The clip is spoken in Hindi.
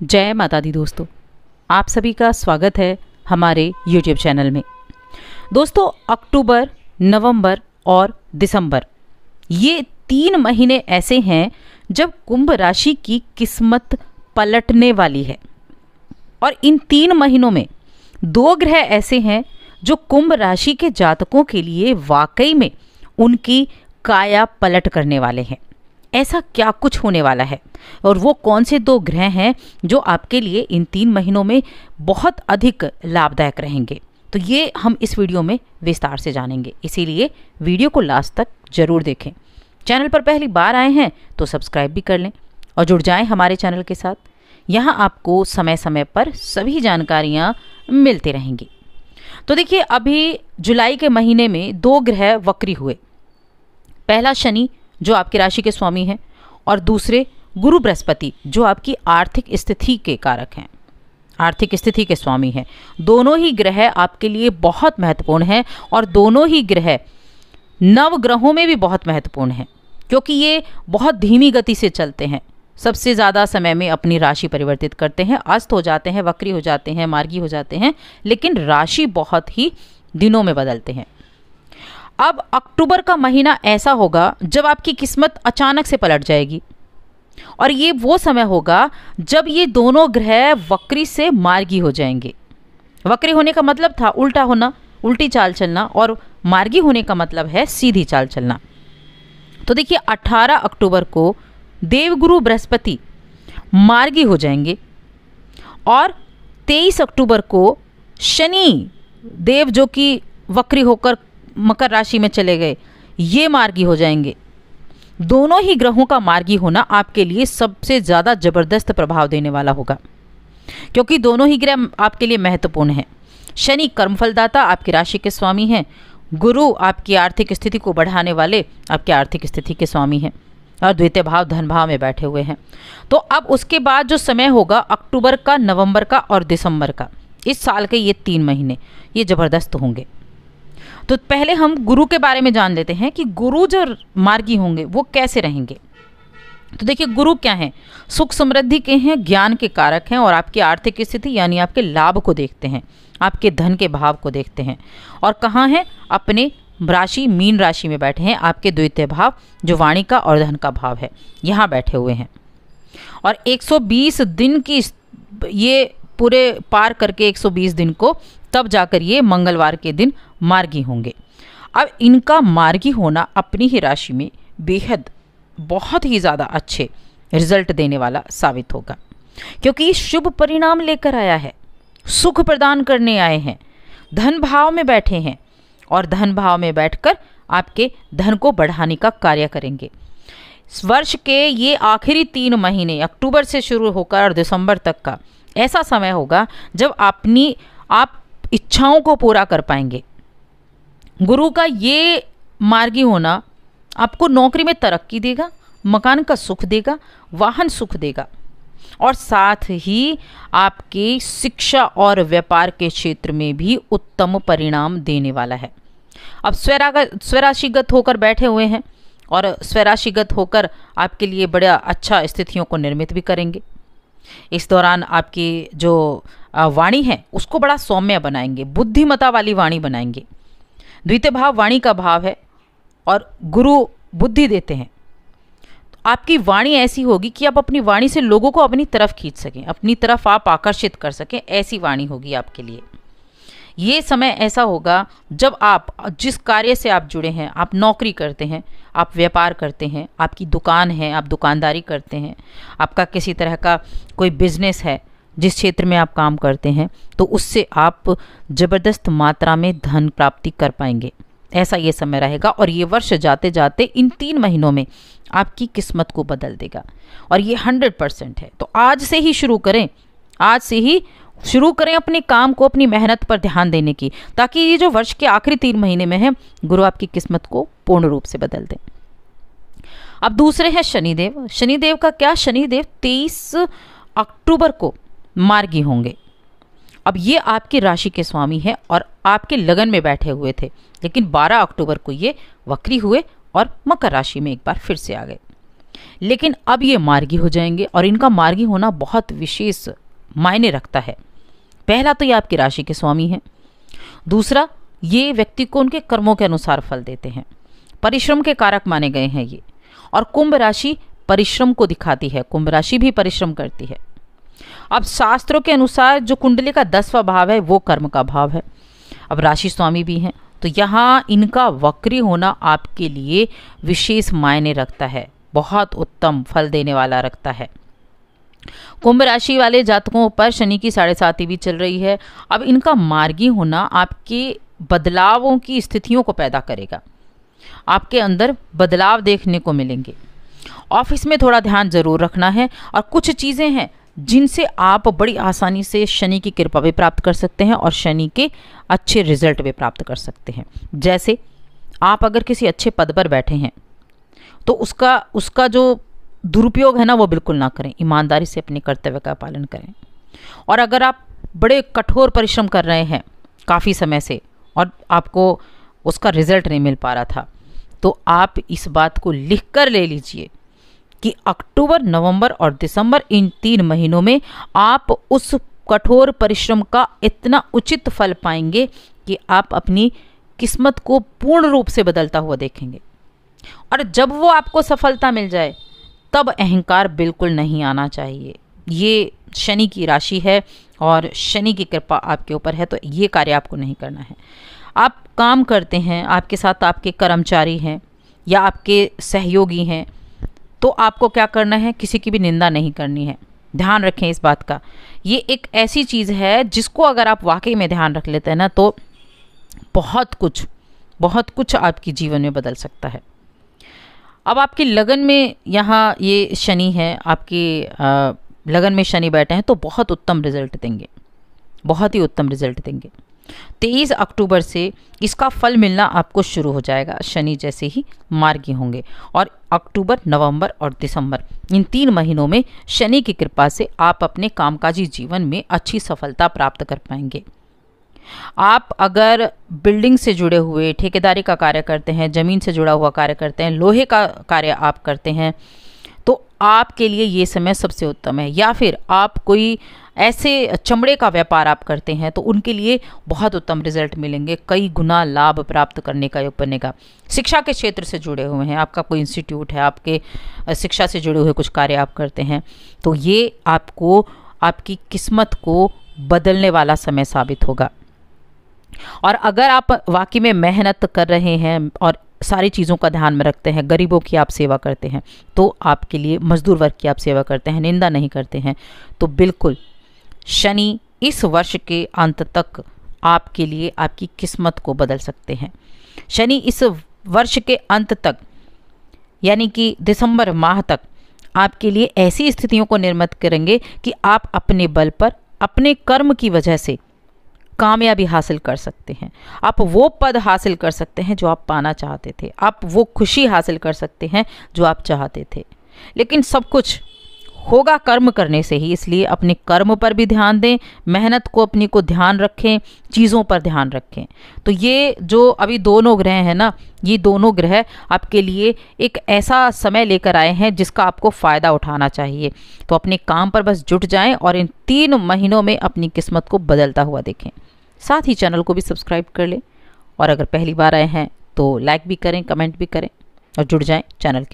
जय माता दी दोस्तों, आप सभी का स्वागत है हमारे YouTube चैनल में। दोस्तों, अक्टूबर, नवंबर और दिसंबर ये 3 महीने ऐसे हैं जब कुंभ राशि की किस्मत पलटने वाली है। और इन 3 महीनों में 2 ग्रह ऐसे हैं जो कुंभ राशि के जातकों के लिए वाकई में उनकी काया पलट करने वाले हैं। ऐसा क्या कुछ होने वाला है और वो कौन से 2 ग्रह हैं जो आपके लिए इन 3 महीनों में बहुत अधिक लाभदायक रहेंगे, तो ये हम इस वीडियो में विस्तार से जानेंगे। इसीलिए वीडियो को लास्ट तक जरूर देखें। चैनल पर पहली बार आए हैं तो सब्सक्राइब भी कर लें और जुड़ जाएं हमारे चैनल के साथ। यहाँ आपको समय समय पर सभी जानकारियाँ मिलती रहेंगी। तो देखिए, अभी जुलाई के महीने में 2 ग्रह वक्री हुए। पहला शनि जो आपकी राशि के स्वामी हैं और दूसरे गुरु बृहस्पति जो आपकी आर्थिक स्थिति के कारक हैं, आर्थिक स्थिति के स्वामी हैं। दोनों ही ग्रह आपके लिए बहुत महत्वपूर्ण हैं और दोनों ही ग्रह नवग्रहों में भी बहुत महत्वपूर्ण हैं, क्योंकि ये बहुत धीमी गति से चलते हैं। सबसे ज़्यादा समय में अपनी राशि परिवर्तित करते हैं, अस्त हो जाते हैं, वक्री हो जाते हैं, मार्गी हो जाते हैं, लेकिन राशि बहुत ही दिनों में बदलते हैं। अब अक्टूबर का महीना ऐसा होगा जब आपकी किस्मत अचानक से पलट जाएगी और ये वो समय होगा जब ये दोनों ग्रह वक्री से मार्गी हो जाएंगे। वक्री होने का मतलब था उल्टा होना, उल्टी चाल चलना, और मार्गी होने का मतलब है सीधी चाल चलना। तो देखिए, 18 अक्टूबर को देवगुरु बृहस्पति मार्गी हो जाएंगे और 23 अक्टूबर को शनि देव जो कि वक्री होकर मकर राशि में चले गए, ये मार्गी हो जाएंगे। दोनों ही ग्रहों का मार्गी होना आपके लिए सबसे ज़्यादा जबरदस्त प्रभाव देने वाला होगा, क्योंकि दोनों ही ग्रह आपके लिए महत्वपूर्ण हैं। शनि कर्मफलदाता आपकी राशि के स्वामी हैं, गुरु आपकी आर्थिक स्थिति को बढ़ाने वाले आपकी आर्थिक स्थिति के स्वामी हैं और द्वितीय भाव धन भाव में बैठे हुए हैं। तो अब उसके बाद जो समय होगा अक्टूबर का, नवंबर का और दिसंबर का, इस साल के ये 3 महीने ये ज़बरदस्त होंगे। तो पहले हम गुरु के बारे में जान लेते हैं कि गुरु जो मार्गी होंगे वो कैसे रहेंगे। तो देखिए, गुरु क्या हैं? सुख समृद्धि के हैं, ज्ञान के कारक हैं और आपकी आर्थिक स्थिति यानी आपके लाभ को देखते हैं, आपके धन के भाव को देखते हैं। और कहाँ हैं? अपने राशि मीन राशि में बैठे हैं, आपके द्वितीय भाव जो वाणी का और धन का भाव है, यहाँ बैठे हुए हैं। और 120 दिन की ये पूरे पार करके 120 दिन को तब जाकर ये मंगलवार के दिन मार्गी होंगे। अब इनका मार्गी होना अपनी ही राशि में बेहद बहुत ही ज़्यादा अच्छे रिजल्ट देने वाला साबित होगा, क्योंकि शुभ परिणाम लेकर आया है, सुख प्रदान करने आए हैं, धन भाव में बैठे हैं और धन भाव में बैठकर आपके धन को बढ़ाने का कार्य करेंगे। इस वर्ष के ये आखिरी 3 महीने अक्टूबर से शुरू होकर और दिसंबर तक का ऐसा समय होगा जब आप इच्छाओं को पूरा कर पाएंगे। गुरु का ये मार्गी होना आपको नौकरी में तरक्की देगा, मकान का सुख देगा, वाहन सुख देगा और साथ ही आपके शिक्षा और व्यापार के क्षेत्र में भी उत्तम परिणाम देने वाला है। अब स्वराशिगत होकर बैठे हुए हैं और स्वराशिगत होकर आपके लिए बड़ा अच्छा स्थितियों को निर्मित भी करेंगे। इस दौरान आपकी जो वाणी है उसको बड़ा सौम्य बनाएंगे, बुद्धिमता वाली वाणी बनाएंगे। द्वितीय भाव वाणी का भाव है और गुरु बुद्धि देते हैं। तो आपकी वाणी ऐसी होगी कि आप अपनी वाणी से लोगों को अपनी तरफ खींच सकें, अपनी तरफ आप आकर्षित कर सकें, ऐसी वाणी होगी आपके लिए। ये समय ऐसा होगा जब आप जिस कार्य से आप जुड़े हैं, आप नौकरी करते हैं, आप व्यापार करते हैं, आपकी दुकान है, आप दुकानदारी करते हैं, आपका किसी तरह का कोई बिजनेस है, जिस क्षेत्र में आप काम करते हैं, तो उससे आप ज़बरदस्त मात्रा में धन प्राप्ति कर पाएंगे। ऐसा ये समय रहेगा और ये वर्ष जाते जाते इन 3 महीनों में आपकी किस्मत को बदल देगा और ये 100% है। तो आज से ही शुरू करें, आज से ही शुरू करें अपने काम को, अपनी मेहनत पर ध्यान देने की, ताकि ये जो वर्ष के आखिरी 3 महीने में है, गुरु आपकी किस्मत को पूर्ण रूप से बदल दें। अब दूसरे हैं शनिदेव। शनिदेव का क्या? शनिदेव 23 अक्टूबर को मार्गी होंगे। अब ये आपकी राशि के स्वामी हैं और आपके लगन में बैठे हुए थे, लेकिन 12 अक्टूबर को ये वक्री हुए और मकर राशि में एक बार फिर से आ गए। लेकिन अब ये मार्गी हो जाएंगे और इनका मार्गी होना बहुत विशेष मायने रखता है। पहला तो ये आपकी राशि के स्वामी हैं, दूसरा ये व्यक्ति को उनके कर्मों के अनुसार फल देते हैं, परिश्रम के कारक माने गए हैं ये। और कुंभ राशि परिश्रम को दिखाती है, कुंभ राशि भी परिश्रम करती है। अब शास्त्रों के अनुसार जो कुंडली का 10वां भाव है वो कर्म का भाव है। अब राशि स्वामी भी हैं, तो यहाँ इनका वक्री होना आपके लिए विशेष मायने रखता है, बहुत उत्तम फल देने वाला रखता है। कुंभ राशि वाले जातकों पर शनि की 7.5 भी चल रही है। अब इनका मार्गी होना आपके बदलावों की स्थितियों को पैदा करेगा, आपके अंदर बदलाव देखने को मिलेंगे। ऑफिस में थोड़ा ध्यान जरूर रखना है, और कुछ चीज़ें हैं जिनसे आप बड़ी आसानी से शनि की कृपा भी प्राप्त कर सकते हैं और शनि के अच्छे रिजल्ट भी प्राप्त कर सकते हैं। जैसे आप अगर किसी अच्छे पद पर बैठे हैं तो उसका जो दुरुपयोग है ना वो बिल्कुल ना करें, ईमानदारी से अपने कर्तव्य का पालन करें। और अगर आप बड़े कठोर परिश्रम कर रहे हैं काफ़ी समय से और आपको उसका रिजल्ट नहीं मिल पा रहा था, तो आप इस बात को लिख कर ले लीजिए कि अक्टूबर, नवंबर और दिसंबर, इन 3 महीनों में आप उस कठोर परिश्रम का इतना उचित फल पाएंगे कि आप अपनी किस्मत को पूर्ण रूप से बदलता हुआ देखेंगे। और जब वो आपको सफलता मिल जाए तब अहंकार बिल्कुल नहीं आना चाहिए। ये शनि की राशि है और शनि की कृपा आपके ऊपर है, तो ये कार्य आपको नहीं करना है। आप काम करते हैं, आपके साथ आपके कर्मचारी हैं या आपके सहयोगी हैं, तो आपको क्या करना है, किसी की भी निंदा नहीं करनी है। ध्यान रखें इस बात का। ये एक ऐसी चीज़ है जिसको अगर आप वाकई में ध्यान रख लेते हैं ना, तो बहुत कुछ आपकी जीवन में बदल सकता है। अब आपकी लगन में यहाँ ये शनि है, आपकी लगन में शनि बैठे हैं, तो बहुत उत्तम रिजल्ट देंगे, बहुत ही उत्तम रिजल्ट देंगे। 23 अक्टूबर से इसका फल मिलना आपको शुरू हो जाएगा, शनि जैसे ही मार्गी होंगे। और अक्टूबर, नवंबर और दिसंबर, इन 3 महीनों में शनि की कृपा से आप अपने कामकाजी जीवन में अच्छी सफलता प्राप्त कर पाएंगे। आप अगर बिल्डिंग से जुड़े हुए, ठेकेदारी का कार्य करते हैं, ज़मीन से जुड़ा हुआ कार्य करते हैं, लोहे का कार्य आप करते हैं, तो आपके लिए ये समय सबसे उत्तम है। या फिर आप कोई ऐसे चमड़े का व्यापार आप करते हैं, तो उनके लिए बहुत उत्तम रिजल्ट मिलेंगे, कई गुना लाभ प्राप्त करने का योग बनेगा। शिक्षा के क्षेत्र से जुड़े हुए हैं, आपका कोई इंस्टीट्यूट है, आपके शिक्षा से जुड़े हुए कुछ कार्य आप करते हैं, तो ये आपको आपकी किस्मत को बदलने वाला समय साबित होगा। और अगर आप वाकई में मेहनत कर रहे हैं और सारी चीज़ों का ध्यान में रखते हैं, गरीबों की आप सेवा करते हैं, तो आपके लिए मजदूर वर्ग की आप सेवा करते हैं, निंदा नहीं करते हैं, तो बिल्कुल शनि इस वर्ष के अंत तक आपके लिए आपकी किस्मत को बदल सकते हैं। शनि इस वर्ष के अंत तक, यानी कि दिसंबर माह तक, आपके लिए ऐसी स्थितियों को निर्मित करेंगे कि आप अपने बल पर, अपने कर्म की वजह से कामयाबी हासिल कर सकते हैं। आप वो पद हासिल कर सकते हैं जो आप पाना चाहते थे, आप वो खुशी हासिल कर सकते हैं जो आप चाहते थे। लेकिन सब कुछ होगा कर्म करने से ही, इसलिए अपने कर्म पर भी ध्यान दें, मेहनत को अपनी को ध्यान रखें, चीज़ों पर ध्यान रखें। तो ये जो अभी दोनों ग्रह हैं ना, ये दोनों ग्रह आपके लिए एक ऐसा समय लेकर आए हैं जिसका आपको फ़ायदा उठाना चाहिए। तो अपने काम पर बस जुट जाएं और इन 3 महीनों में अपनी किस्मत को बदलता हुआ देखें। साथ ही चैनल को भी सब्सक्राइब कर लें, और अगर पहली बार आए हैं तो लाइक भी करें, कमेंट भी करें और जुड़ जाएं चैनल के।